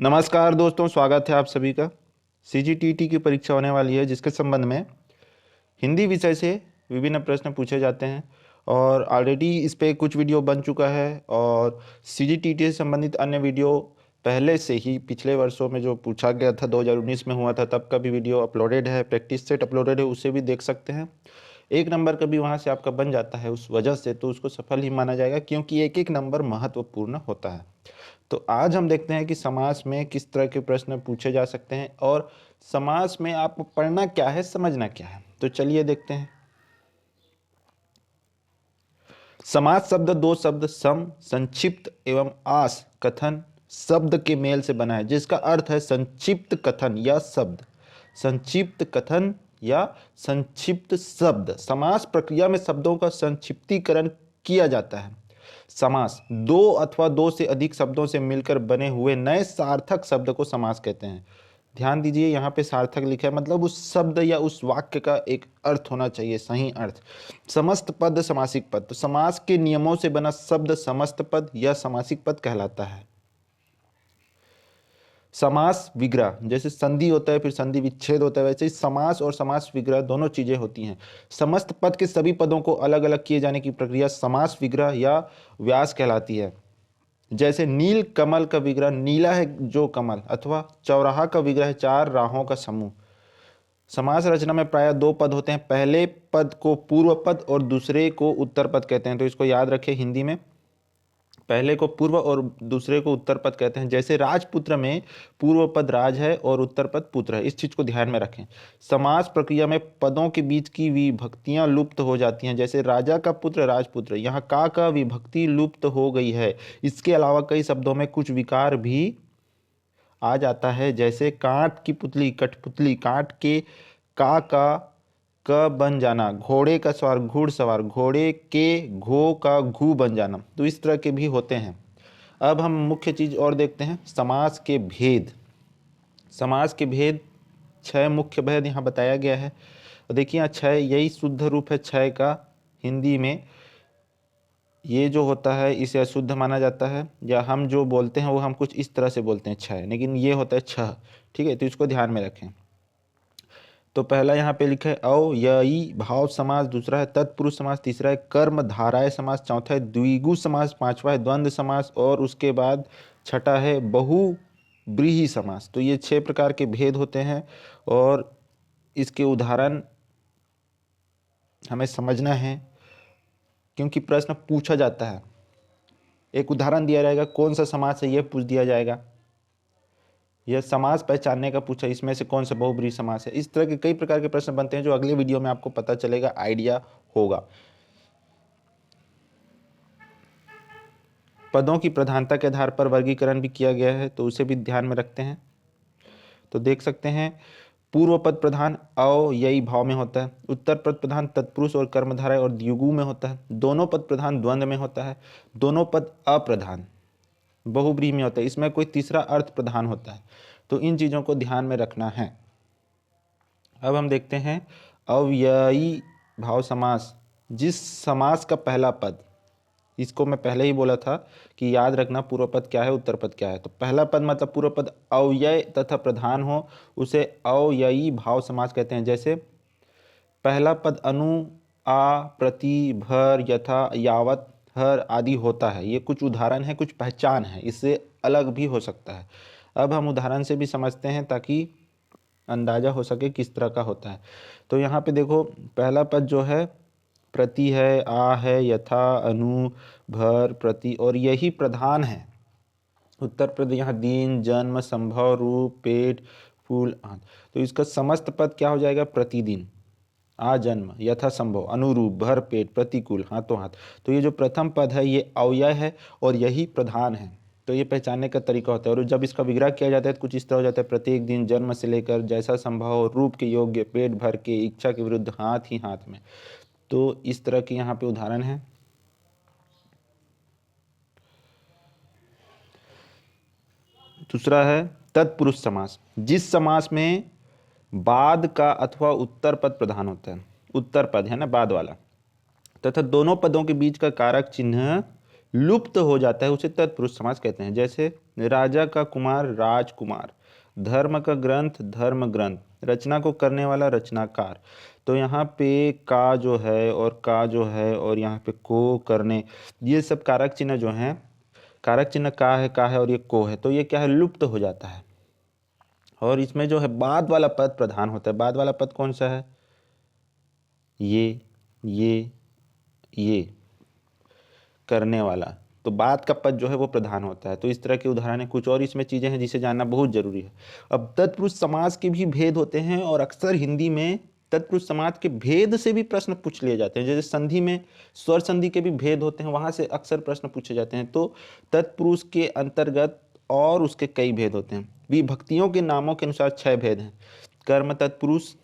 नमस्कार दोस्तों, स्वागत है आप सभी का। सीजीटीटी की परीक्षा होने वाली है जिसके संबंध में हिंदी विषय से विभिन्न प्रश्न पूछे जाते हैं और ऑलरेडी इस पे कुछ वीडियो बन चुका है और सीजीटीटी से संबंधित अन्य वीडियो पहले से ही पिछले वर्षों में जो पूछा गया था 2019 में हुआ था तब का भी वीडियो अपलोडेड है, प्रैक्टिस सेट अपलोडेड है, उसे भी देख सकते हैं। एक नंबर का भी वहाँ से आपका बन जाता है उस वजह से, तो उसको सफल ही माना जाएगा क्योंकि एक एक नंबर महत्वपूर्ण होता है। तो आज हम देखते हैं कि समास में किस तरह के प्रश्न पूछे जा सकते हैं और समास में आपको पढ़ना क्या है, समझना क्या है। तो चलिए देखते हैं। समास शब्द दो शब्द सम, संक्षिप्त एवं आस कथन शब्द के मेल से बना है, जिसका अर्थ है संक्षिप्त कथन या शब्द। संक्षिप्त कथन या संक्षिप्त शब्द। समास प्रक्रिया में शब्दों का संक्षिप्तीकरण किया जाता है। समास दो अथवा दो से अधिक शब्दों से मिलकर बने हुए नए सार्थक शब्द को समास कहते हैं। ध्यान दीजिए, यहाँ पे सार्थक लिखा है, मतलब उस शब्द या उस वाक्य का एक अर्थ होना चाहिए, सही अर्थ। समस्त पद समासिक पद, तो समास के नियमों से बना शब्द समस्त पद या समासिक पद कहलाता है। समास विग्रह, जैसे संधि होता है फिर संधि विच्छेद होता है, वैसे ही समास और समास विग्रह दोनों चीजें होती हैं। समस्त पद के सभी पदों को अलग अलग किए जाने की प्रक्रिया समास विग्रह या व्यास कहलाती है। जैसे नील कमल का विग्रह नीला है जो कमल, अथवा चौराहा का विग्रह है चार राहों का समूह। समास रचना में प्राय दो पद होते हैं, पहले पद को पूर्व पद और दूसरे को उत्तर पद कहते हैं। तो इसको याद रखें, हिंदी में पहले को पूर्व और दूसरे को उत्तर पद कहते हैं। जैसे राजपुत्र में पूर्व पद राज है और उत्तर पद पुत्र है, इस चीज को ध्यान में रखें। समास प्रक्रिया में पदों के बीच की विभक्तियां लुप्त हो जाती हैं, जैसे राजा का पुत्र राजपुत्र, यहाँ का विभक्ति लुप्त हो गई है। इसके अलावा कई शब्दों में कुछ विकार भी आ जाता है, जैसे कांट की पुतली कठपुतली, कांट के का क बन जाना, घोड़े का सवार घुड़सवार, घोड़े के घो का घू बन जाना। तो इस तरह के भी होते हैं। अब हम मुख्य चीज और देखते हैं, समास के भेद। समास के भेद, छह मुख्य भेद यहाँ बताया गया है। देखिए यहाँ छह, यही शुद्ध रूप है छह का हिंदी में। ये जो होता है इसे अशुद्ध माना जाता है, या हम जो बोलते हैं वो हम कुछ इस तरह से बोलते हैं छह, लेकिन ये होता है छह। ठीक है, तो इसको ध्यान में रखें। तो पहला यहाँ पे लिखा है अव्ययी भाव समास, दूसरा है तत्पुरुष समास, तीसरा है कर्म धाराय समास, चौथा है द्विगु समास, पांचवा है द्वंद्व समास और उसके बाद छठा है बहुव्रीहि समास। तो ये छह प्रकार के भेद होते हैं और इसके उदाहरण हमें समझना है क्योंकि प्रश्न पूछा जाता है। एक उदाहरण दिया जाएगा, कौन सा समास है यह पूछ दिया जाएगा। यह समास पहचानने का पूछा, इसमें से कौन सा बहुब्रीहि समास है। इस तरह के कई प्रकार के प्रश्न बनते हैं जो अगले वीडियो में आपको पता चलेगा, आइडिया होगा। पदों की प्रधानता के आधार पर वर्गीकरण भी किया गया है, तो उसे भी ध्यान में रखते हैं। तो देख सकते हैं, पूर्व पद प्रधान अव्ययी भाव में होता है, उत्तर पद प्रधान तत्पुरुष और कर्मधारय और द्विगु में होता है, दोनों पद प्रधान द्वंद्व में होता है, दोनों पद अप्रधान बहुब्रीहि में होता है, इसमें कोई तीसरा अर्थ प्रधान होता है। तो इन चीजों को ध्यान में रखना है। अब हम देखते हैं अव्ययी भाव समास। जिस समास का पहला पद, इसको मैं पहले ही बोला था कि याद रखना पूर्व पद क्या है उत्तर पद क्या है। तो पहला पद मतलब पूर्व पद अव्यय तथा प्रधान हो, उसे अव्ययी भाव समास कहते हैं। जैसे पहला पद अनु, आ, प्रति, भर, यथा, यावत, हर आदि होता है। ये कुछ उदाहरण है, कुछ पहचान है, इससे अलग भी हो सकता है। अब हम उदाहरण से भी समझते हैं ताकि अंदाजा हो सके किस तरह का होता है। तो यहाँ पे देखो, पहला पद जो है प्रति है, आ है, यथा, अनु, भर, प्रति और यही प्रधान है। उत्तर पद यहाँ दिन, जन्म, संभव, रूप, पेट, फूल, आदि। तो इसका समस्त पद क्या हो जाएगा, प्रतिदिन, आ जन्म, यथा संभव, अनुरूप, भर पेट, प्रतिकूल, हाथों हाथ। तो ये जो प्रथम पद है ये अव्यय है और यही प्रधान है। तो ये पहचानने का तरीका होता है। और जब इसका विग्रह किया जाता है तो कुछ इस तरह हो जाता है, प्रत्येक दिन, जन्म से लेकर, जैसा संभव, रूप के योग्य, पेट भर के, इच्छा के विरुद्ध, हाथ ही हाथ में। तो इस तरह के यहाँ पे उदाहरण है। दूसरा है तत्पुरुष समास। जिस समास में बाद का अथवा उत्तर पद प्रधान होता है, उत्तर पद है ना बाद वाला, तथा दोनों पदों के बीच का कारक चिन्ह लुप्त हो जाता है उसे तत्पुरुष समास कहते हैं। जैसे राजा का कुमार राजकुमार, धर्म का ग्रंथ धर्म ग्रंथ, रचना को करने वाला रचनाकार। तो यहाँ पे का जो है और का जो है और यहाँ पे को करने, ये सब कारक चिन्ह जो हैं, कारक चिन्ह का है और ये को है, तो ये क्या है, लुप्त हो जाता है। और इसमें जो है बाद वाला पद प्रधान होता है। बाद वाला पद कौन सा है, ये करने वाला, तो बाद का पद जो है वो प्रधान होता है। तो इस तरह के उदाहरण है। कुछ और इसमें चीज़ें हैं जिसे जानना बहुत जरूरी है। अब तत्पुरुष समास के भी भेद होते हैं और अक्सर हिंदी में तत्पुरुष समास के भेद से भी प्रश्न पूछ लिए जाते हैं। जैसे संधि में स्वर संधि के भी भेद होते हैं, वहाँ से अक्सर प्रश्न पूछे जाते हैं। तो तत्पुरुष के अंतर्गत और उसके कई भेद होते हैं। विभक्तियों के नामों के अनुसार 6 भेद हैं। कर्म तत्पुरुष,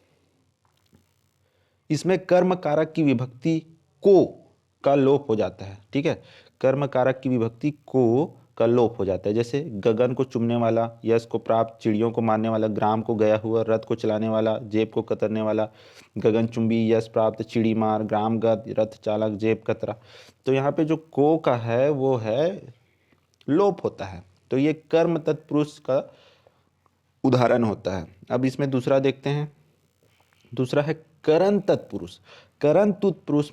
इसमें कर्म कारक की विभक्ति को का लोप हो जाता है। ठीक है, कर्म कारक की विभक्ति को का लोप हो जाता है। जैसे गगन को चुमने वाला, यश को प्राप्त, चिड़ियों को मारने वाला, ग्राम को गया हुआ, रथ को चलाने वाला, जेब को कतरने वाला, गगन चुंबी, यश प्राप्त, चिड़ी मार, ग्राम गत, रथ चालक, जेब कतरा। तो यहाँ पे जो को का है वो है लोप होता है। तो ये कर्म तत्पुरुष का उदाहरण होता है। अब इसमें दूसरा देखते हैं। दूसरा है करण तत्पुरुष। करण तत्पुरुष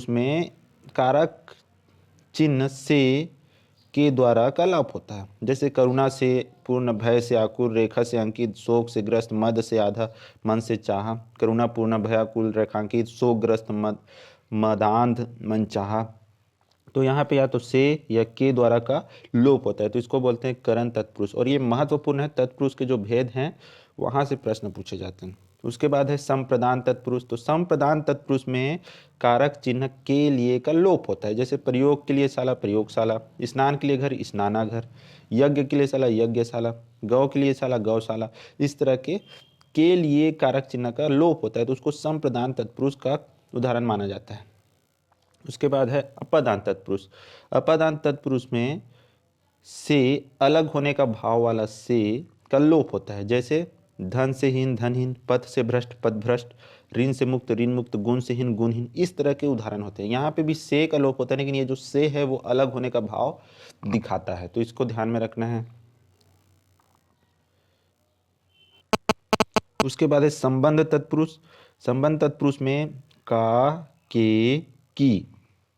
में कारक चिन्ह से के द्वारा का लोप होता है। जैसे करुणा से पूर्ण, भय से आकुल, रेखा से अंकित, शोक से ग्रस्त, मद से आधा, मन से चाहा। करुणा पूर्ण, भयाकुल, रेखांकित, शोकग्रस्त, मदांध, मन चाहा। तो यहाँ पे या तो से या के द्वारा का लोप होता है, तो इसको बोलते हैं करण तत्पुरुष। और ये महत्वपूर्ण है, तत्पुरुष के जो भेद हैं वहाँ से प्रश्न पूछे जाते हैं। उसके बाद है संप्रदान तत्पुरुष। तो संप्रदान तत्पुरुष में कारक चिन्ह के लिए का लोप होता है। जैसे प्रयोग के लिए शाला, प्रयोगशाला, स्नान के लिए घर, स्नानाघर, यज्ञ के लिए शाला, यज्ञशाला, गौ के लिए शाला, गौशाला। इस तरह के लिए कारक चिन्ह का लोप होता है, तो उसको संप्रदान तत्पुरुष का उदाहरण माना जाता है। उसके बाद है अपादान तत्पुरुष। अपादान तत्पुरुष में से अलग होने का भाव वाला से का लोप होता है। जैसे धन से हीन, धनहीन, पथ से भ्रष्ट, पथभ्रष्ट, ऋण से मुक्त, ऋण मुक्त, गुण से हीन, गुणहीन। इस तरह के उदाहरण होते हैं। यहाँ पे भी से का लोप होता है, लेकिन ये जो से है वो अलग होने का भाव दिखाता है, तो इसको ध्यान में रखना है। उसके बाद है संबंध तत्पुरुष। संबंध तत्पुरुष में का, के, की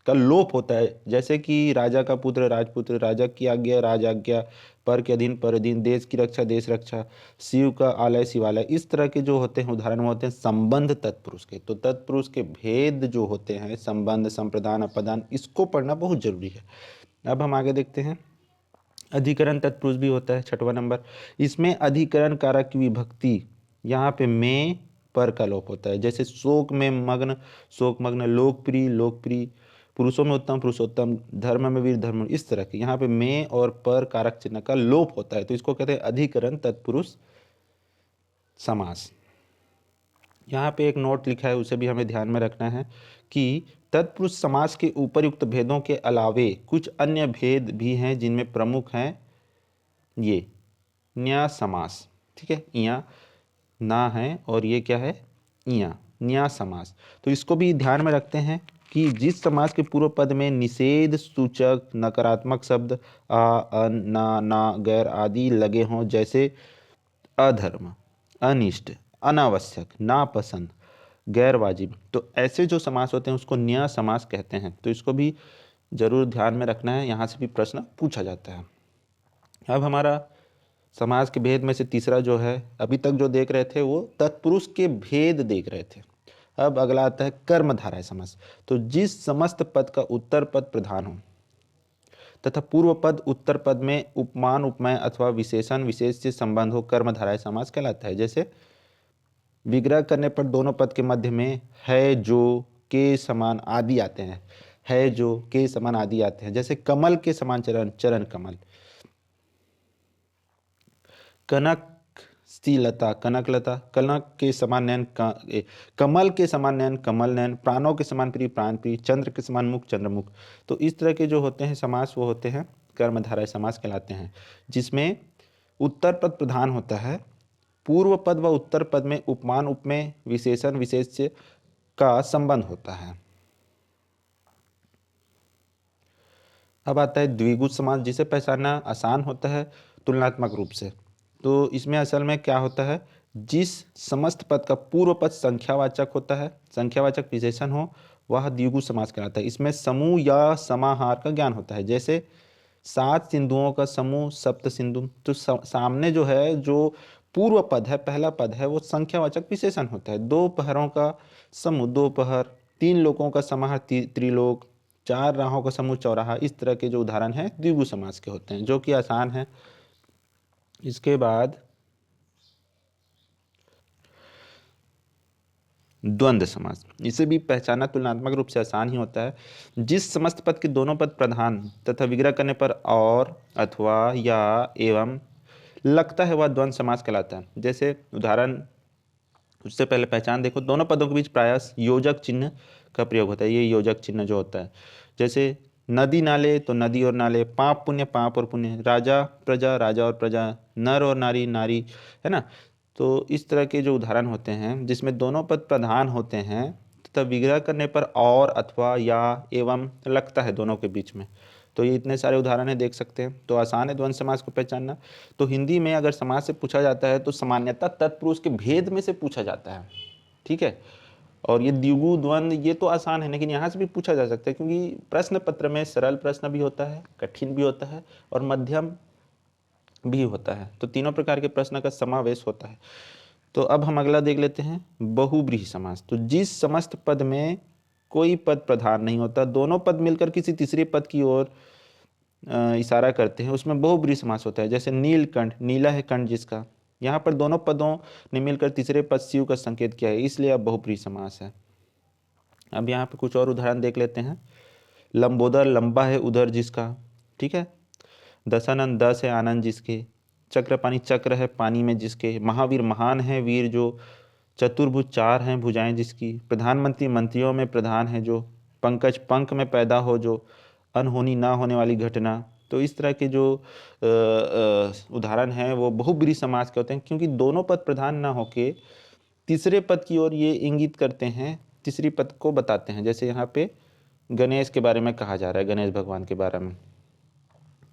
का लोप होता है। जैसे कि राजा का पुत्र राजपुत्र, राजा की आज्ञा राज आज्ञा, पर के अधीन पर अधीन, देश की रक्षा देश रक्षा, शिव का आलय शिवालय। इस तरह के जो होते हैं उदाहरण वो होते हैं संबंध तत्पुरुष के। तो तत्पुरुष के भेद जो होते हैं, संबंध, संप्रदान, अपदान, इसको पढ़ना बहुत जरूरी है। अब हम आगे देखते हैं। अधिकरण तत्पुरुष भी होता है, 6वां नंबर। इसमें अधिकरण कारक की विभक्ति, यहाँ पे में पर का लोप होता है। जैसे शोक में मग्न, शोक मग्न, लोकप्रिय, लोकप्रिय, पुरुषों में उत्तम, पुरुषोत्तम, धर्म में वीर, धर्म। इस तरह के यहाँ पे में और पर कारक चिन्ह का लोप होता है, तो इसको कहते हैं अधिकरण तत्पुरुष समास। यहाँ पे एक नोट लिखा है, उसे भी हमें ध्यान में रखना है कि तत्पुरुष समास के उपरयुक्त भेदों के अलावे कुछ अन्य भेद भी हैं, जिनमें प्रमुख हैं ये न्या समास। ठीक है, इया ना है और ये क्या है, इया, न्या समास। तो इसको भी ध्यान में रखते हैं कि जिस समास के पूर्व पद में निषेध सूचक नकारात्मक शब्द आ, अन, ना, गैर आदि लगे हों, जैसे अधर्म, अनिष्ट, अनावश्यक, नापसंद, गैर वाजिब, तो ऐसे जो समास होते हैं उसको न्या समास कहते हैं। तो इसको भी जरूर ध्यान में रखना है, यहाँ से भी प्रश्न पूछा जाता है। अब हमारा समास के भेद में से तीसरा जो है, अभी तक जो देख रहे थे वो तत्पुरुष के भेद देख रहे थे। अब अगला आता है कर्मधारय समास। तो जिस समस्त पद का उत्तर पद प्रधान हो तथा पूर्व पद उत्तर पद में उपमान, उपमेय अथवा विशेषण विशेष से संबंध हो, कर्मधारय समास कहलाता है। जैसे विग्रह करने पर दोनों पद के मध्य में है, जो, के समान आदि आते हैं। है, जो, के समान आदि आते हैं। जैसे कमल के समान चरण, चरण कमल, कनक सी लता, कनक लता, कनक के समान नयन, कमल के समान नयन, कमल नयन, प्राणों के समान प्रिय, प्राण प्रिय, चंद्र के समान मुख, चंद्रमुख। तो इस तरह के जो होते हैं समास वो होते हैं कर्मधारय समास कहलाते हैं, जिसमें उत्तर पद प्रधान होता है, पूर्व पद व उत्तर पद में उपमान, उपमेय, विशेषण विशेष्य का संबंध होता है। अब आता है द्विगु समास, जिसे पहचानना आसान होता है तुलनात्मक रूप से। तो इसमें असल में क्या होता है, जिस समस्त पद का पूर्व पद संख्यावाचक होता है, संख्यावाचक विशेषण हो, वह द्विगु समास कहलाता है। इसमें समूह या समाहार का ज्ञान होता है। जैसे 7 सिंधुओं का समूह सप्त सिंधु, तो सामने जो है, जो पूर्व पद है, पहला पद है, वो संख्यावाचक विशेषण होता है। 2 पहरों का समूह दोपहर, 3 लोगों का समाहार त्रिलोक, 4 राहों का समूह चौराहा। इस तरह के जो उदाहरण हैं द्विगु समास के होते हैं, जो कि आसान है। इसके बाद द्वंद्व समास, इसे भी पहचाना तुलनात्मक रूप से आसान ही होता है। जिस समस्त पद के दोनों पद प्रधान तथा विग्रह करने पर और, अथवा, या, एवं लगता है, वह द्वंद्व समास कहलाता है। जैसे उदाहरण, उससे पहले पहचान देखो, दोनों पदों के बीच प्रायः योजक चिन्ह का प्रयोग होता है। ये योजक चिन्ह जो होता है, जैसे नदी नाले तो नदी और नाले, पाप पुण्य पाप और पुण्य, राजा प्रजा राजा और प्रजा, नर और नारी नारी, है ना। तो इस तरह के जो उदाहरण होते हैं जिसमें दोनों पद प्रधान होते हैं तथा विग्रह करने पर और, अथवा, या, एवं लगता है दोनों के बीच में। तो ये इतने सारे उदाहरण है, देख सकते हैं। तो आसान है द्वंद्व समास को पहचानना। तो हिंदी में अगर समास से पूछा जाता है तो सामान्यतः तत्पुरुष के भेद में से पूछा जाता है, ठीक है। और ये द्विगु द्वंद्व ये तो आसान है, लेकिन यहाँ से भी पूछा जा सकता है, क्योंकि प्रश्न पत्र में सरल प्रश्न भी होता है, कठिन भी होता है और मध्यम भी होता है। तो तीनों प्रकार के प्रश्न का समावेश होता है। तो अब हम अगला देख लेते हैं, बहुब्रीहि समास। तो जिस समस्त पद में कोई पद प्रधान नहीं होता, दोनों पद मिलकर किसी तीसरे पद की ओर इशारा करते हैं, उसमें बहुब्रीहि समास होता है। जैसे नीलकंठ, नीला है कंठ जिसका, यहाँ पर दोनों पदों ने मिलकर तीसरे पद शिव का संकेत किया है, इसलिए अब बहुब्रीहि समास है। अब यहाँ पे कुछ और उदाहरण देख लेते हैं। लंबोदर, लंबा है उधर जिसका, ठीक है। दशानन, दस है आनंद जिसके। चक्रपाणी, चक्र है पानी में जिसके। महावीर, महान है वीर जो। चतुर्भुज, 4 हैं भुजाएं जिसकी। प्रधानमंत्री, मंत्रियों में प्रधान है जो। पंकज, पंख में पैदा हो जो। अनहोनी, ना होने वाली घटना। तो इस तरह के जो उदाहरण हैं वो बहुब्रीहि समास के होते हैं, क्योंकि दोनों पद प्रधान ना होके तीसरे पद की ओर ये इंगित करते हैं, तीसरी पद को बताते हैं। जैसे यहाँ पे गणेश के बारे में कहा जा रहा है, गणेश भगवान के बारे में,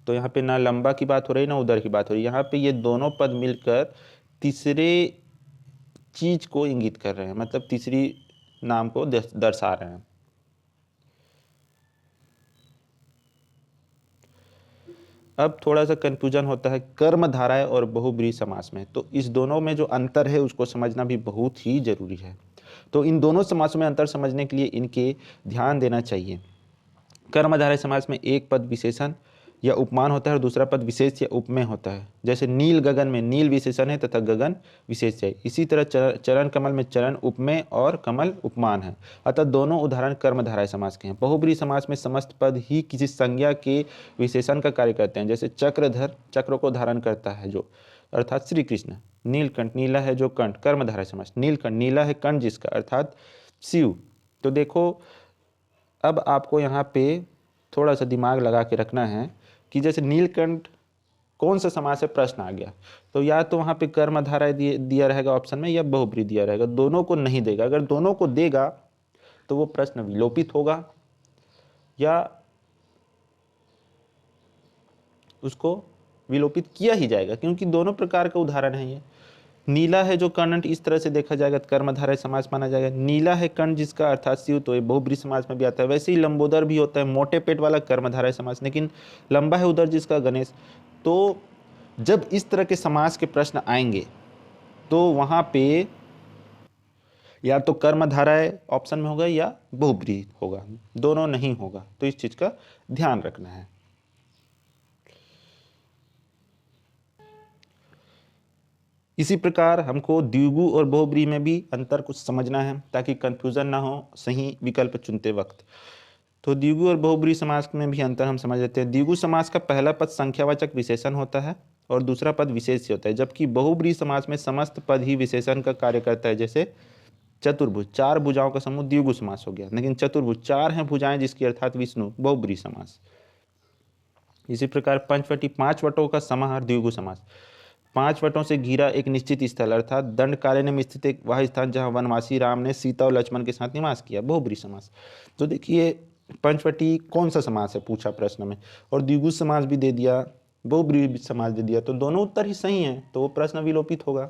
तो यहाँ पे ना लंबा की बात हो रही ना उधर की बात हो रही, यहाँ पे ये दोनों पद मिलकर तीसरे चीज को इंगित कर रहे हैं, मतलब तीसरी नाम को दर्शा रहे हैं। अब थोड़ा सा कंफ्यूजन होता है कर्मधारय और बहुब्रीहि समास में, तो इस दोनों में जो अंतर है उसको समझना भी बहुत ही जरूरी है। तो इन दोनों समासों में अंतर समझने के लिए इनके ध्यान देना चाहिए। कर्मधारय समास में एक पद विशेषण या उपमान होता है और दूसरा पद विशेष या उपमेय होता है। जैसे नील गगन में नील विशेषण है तथा गगन विशेष है। इसी तरह चरण कमल में चरण उपमेय और कमल उपमान है। अतः दोनों उदाहरण कर्मधारय समास के हैं। बहुब्रीहि समास में समस्त पद ही किसी संज्ञा के विशेषण का कार्य करते हैं। जैसे चक्रधर, चक्र को धारण करता है जो, अर्थात श्री कृष्ण। नीलकंठ, नीला है जो कंठ, कर्मधारय समास। नीलकंठ, नीला है कंठ जिसका, अर्थात शिव। तो देखो, अब आपको यहाँ पे थोड़ा सा दिमाग लगा के रखना है कि जैसे नीलकंठ कौन सा समास है, प्रश्न आ गया, तो या तो वहाँ पे कर्मधारय दिया रहेगा ऑप्शन में, या बहुब्रीहि दिया रहेगा। दोनों को नहीं देगा। अगर दोनों को देगा तो वो प्रश्न विलोपित होगा या उसको विलोपित किया ही जाएगा, क्योंकि दोनों प्रकार का उदाहरण है ये। नीला है जो कंठ, इस तरह से देखा जाएगा तो कर्मधारय समास माना जाएगा। नीला है कंठ जिसका, अर्थात शिव, तो ये बहुब्रीहि समास में भी आता है। वैसे ही लंबोदर भी होता है, मोटे पेट वाला, कर्मधारय समास। लेकिन लंबा है उधर जिसका, गणेश। तो जब इस तरह के समास के प्रश्न आएंगे तो वहां पे या तो कर्मधारय ऑप्शन में होगा या बहुब्रीहि होगा, दोनों नहीं होगा। तो इस चीज का ध्यान रखना है। इसी प्रकार हमको द्विगु और बहुब्रीहि में भी अंतर कुछ समझना है, ताकि कंफ्यूजन ना हो सही विकल्प चुनते वक्त। तो द्विगु और बहुब्रीहि समास में भी अंतर हम समझ लेते हैं। द्विगु समास का पहला पद संख्यावाचक विशेषण होता है और दूसरा पद विशेष होता है, जबकि बहुब्रीहि समास में समस्त पद ही विशेषण का कार्य करता है। जैसे चतुर्भुज, 4 भुजाओं का समूह द्विगु समास हो गया, लेकिन चतुर्भुज, 4 हैं भुजाएं जिसकी, अर्थात विष्णु, बहुब्रीहि समास। इसी प्रकार पंचवटी, 5 वटों का समाहार, द्विगु समास। 5 वटों से घिरा एक निश्चित स्थल, अर्थात दंडकारण्य में स्थित एक वह स्थान जहाँ वनवासी राम ने सीता और लक्ष्मण के साथ निवास किया, बहुब्रीहि समास। तो देखिए पंचवटी कौन सा समास है पूछा प्रश्न में, और द्विगु समास भी दे दिया, बहुब्रीहि समास दे दिया, तो दोनों उत्तर ही सही हैं, तो वो प्रश्न विलोपित होगा।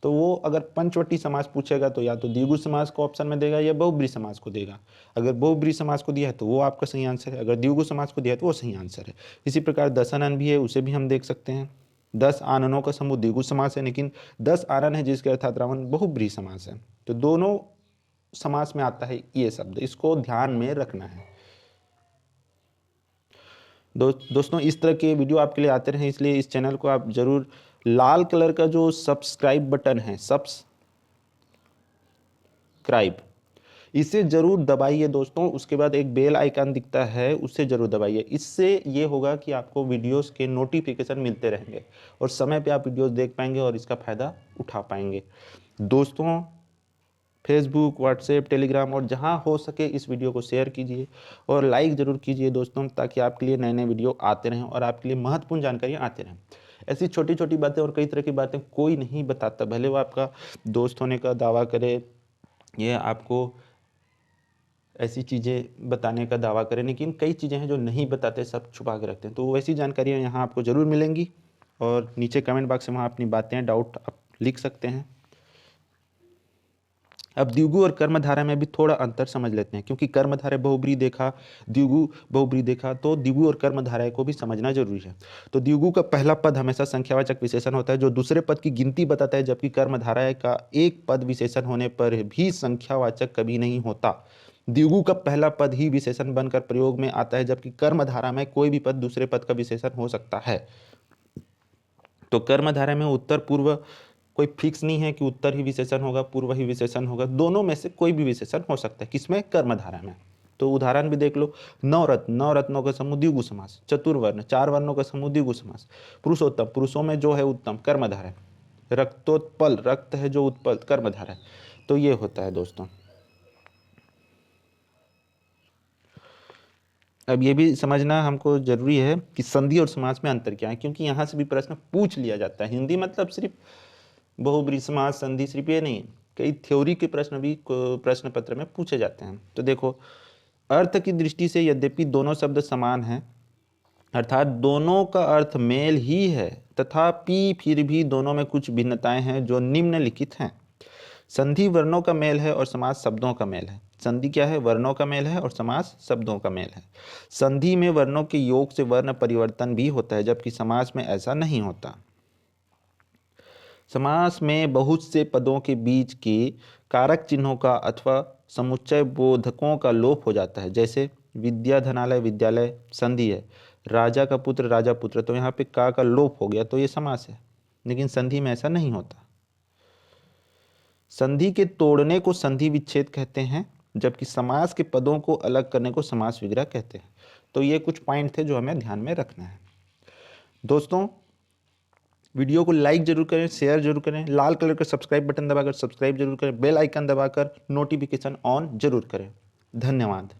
तो वो अगर पंचवटी समास पूछेगा तो या तो द्विगु समास को ऑप्शन में देगा या बहुब्रीहि समास को देगा। अगर बहुब्रीहि समास को दिया है तो वो आपका सही आंसर है, अगर द्विगु समास को दिया है तो वो सही आंसर है। इसी प्रकार दशनन भी है, उसे भी हम देख सकते हैं। 10 आननों का समूह द्विगु समास है, लेकिन 10 आनन है जिसके अर्थात रावण बहुब्रीहि समास है। तो दोनों समास में आता है ये शब्द, इसको ध्यान में रखना है। दोस्तों इस तरह के वीडियो आपके लिए आते रहे, इसलिए इस चैनल को आप जरूर लाल कलर का जो सब्सक्राइब बटन है, सब्सक्राइब, इसे जरूर दबाइए दोस्तों। उसके बाद एक बेल आइकन दिखता है, उससे जरूर दबाइए। इससे ये होगा कि आपको वीडियोस के नोटिफिकेशन मिलते रहेंगे और समय पे आप वीडियोस देख पाएंगे और इसका फ़ायदा उठा पाएंगे। दोस्तों फेसबुक, व्हाट्सएप, टेलीग्राम और जहां हो सके इस वीडियो को शेयर कीजिए और लाइक ज़रूर कीजिए दोस्तों, ताकि आपके लिए नए नए वीडियो आते रहें और आपके लिए महत्वपूर्ण जानकारियाँ आते रहें। ऐसी छोटी छोटी बातें और कई तरह की बातें कोई नहीं बताता, भले वो आपका दोस्त होने का दावा करे, ये आपको ऐसी चीज़ें बताने का दावा करें, लेकिन कई चीज़ें हैं जो नहीं बताते, सब छुपा के रखते हैं। तो वैसी जानकारियाँ यहाँ आपको ज़रूर मिलेंगी और नीचे कमेंट बॉक्स में वहाँ अपनी बातें, डाउट आप लिख सकते हैं। अब द्विगु और कर्मधारय में भी थोड़ा अंतर समझ लेते हैं, क्योंकि कर्मधारय बहुब्रीहि देखा, द्विगु बहुब्रीहि देखा, तो द्विगु और कर्मधारय को भी समझना जरूरी है। तो द्विगु का पहला पद हमेशा संख्यावाचक विशेषण होता है जो दूसरे पद की गिनती बताता है, जबकि कर्मधारय का एक पद विशेषण होने पर भी संख्यावाचक कभी नहीं होता। द्विगु का पहला पद ही विशेषण बनकर प्रयोग में आता है, जबकि कर्मधारय में कोई भी पद दूसरे पद का विशेषण हो सकता है। तो कर्मधारय में उत्तर पूर्व कोई फिक्स नहीं है कि उत्तर ही विशेषण होगा, पूर्व ही विशेषण होगा, दोनों में से कोई भी विशेषण हो सकता है। किसमें? कर्मधारय में। तो उदाहरण भी देख लो, नवरत्न, नवरत्नों का समूह द्विगु समास, चतुर्वर्ण, 4 वर्णों का समूह द्विगु समास, पुरुषोत्तम, पुरुषों में जो है उत्तम, कर्मधारय, रक्तोत्पल, रक्त है जो उत्पल, कर्मधारय। तो ये होता है दोस्तों। अब ये भी समझना हमको जरूरी है कि संधि और समास में अंतर क्या है, क्योंकि यहाँ से भी प्रश्न पूछ लिया जाता है। हिंदी मतलब सिर्फ बहुब्रीहि समास, संधि, सिर्फ ये नहीं, कई थ्योरी के प्रश्न भी प्रश्न पत्र में पूछे जाते हैं। तो देखो, अर्थ की दृष्टि से यद्यपि दोनों शब्द समान हैं, अर्थात दोनों का अर्थ मेल ही है, तथापि फिर भी दोनों में कुछ भिन्नताएं हैं जो निम्नलिखित हैं। संधि वर्णों का मेल है और समास शब्दों का मेल है। संधि क्या है? वर्णों का मेल है और समास शब्दों का मेल है। संधि में वर्णों के योग से वर्ण परिवर्तन भी होता है, जबकि समास में ऐसा नहीं होता। समास में बहुत से पदों के बीच के कारक चिन्हों का अथवा समुच्चय बोधकों का लोप हो जाता है। जैसे विद्या धनालय विद्यालय संधि है, राजा का पुत्र राजा पुत्र, तो यहाँ पे का लोप हो गया, तो ये समास है। लेकिन संधि में ऐसा नहीं होता। संधि के तोड़ने को संधि विच्छेद कहते हैं, जबकि समास के पदों को अलग करने को समास विग्रह कहते हैं। तो ये कुछ पॉइंट थे जो हमें ध्यान में रखना है। दोस्तों वीडियो को लाइक जरूर करें, शेयर जरूर करें, लाल कलर का सब्सक्राइब बटन दबाकर सब्सक्राइब जरूर करें, बेल आइकन दबाकर नोटिफिकेशन ऑन जरूर करें। धन्यवाद।